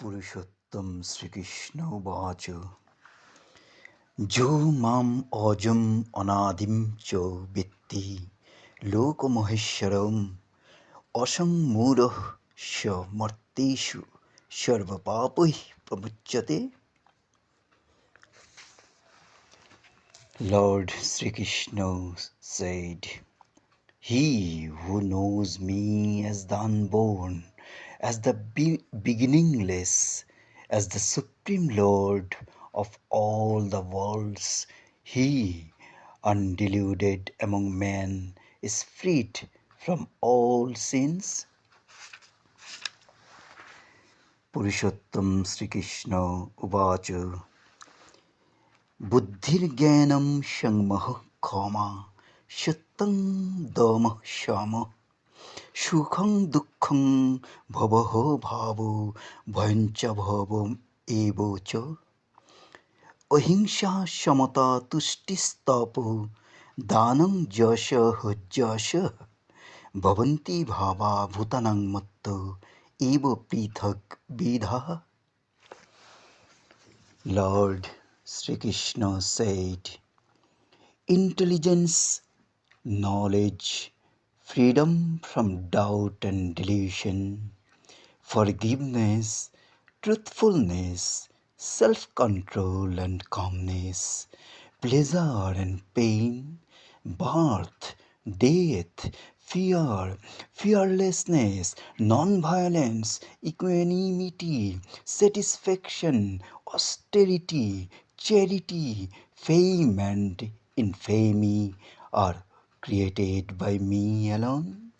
पुरुषोत्तम श्रीकृष्ण उवाच जो माम् अजम् अनादिं च वेत्ति लोकमहेश्वरम् असम्मूढः स मर्त्येषु सर्वपापैः प्रमुच्यते. Lord Sri Krishna said, "He who knows me as the unborn, as the beginningless, as the Supreme Lord of all the worlds, he, undeluded among men, is freed from all sins." Purushottam Sri Krishna Uvacha बुद्धिर्ज्ञानं संमः क्षमा सत्यं दमः शमः सुखं दुःखं भवः भावो भयं च भवम् एव च अहिंसा समता तुष्टिस्तपो दानं यशः यशः भवन्ति भावा भूतानां मत्तो एव पृथक् विधः. Lord Sri Krishna said, intelligence, knowledge, freedom from doubt and delusion, forgiveness, truthfulness, self-control and calmness, pleasure and pain, birth, death, fear, fearlessness, non-violence, equanimity, satisfaction, austerity, charity, fame and infamy are created by me alone.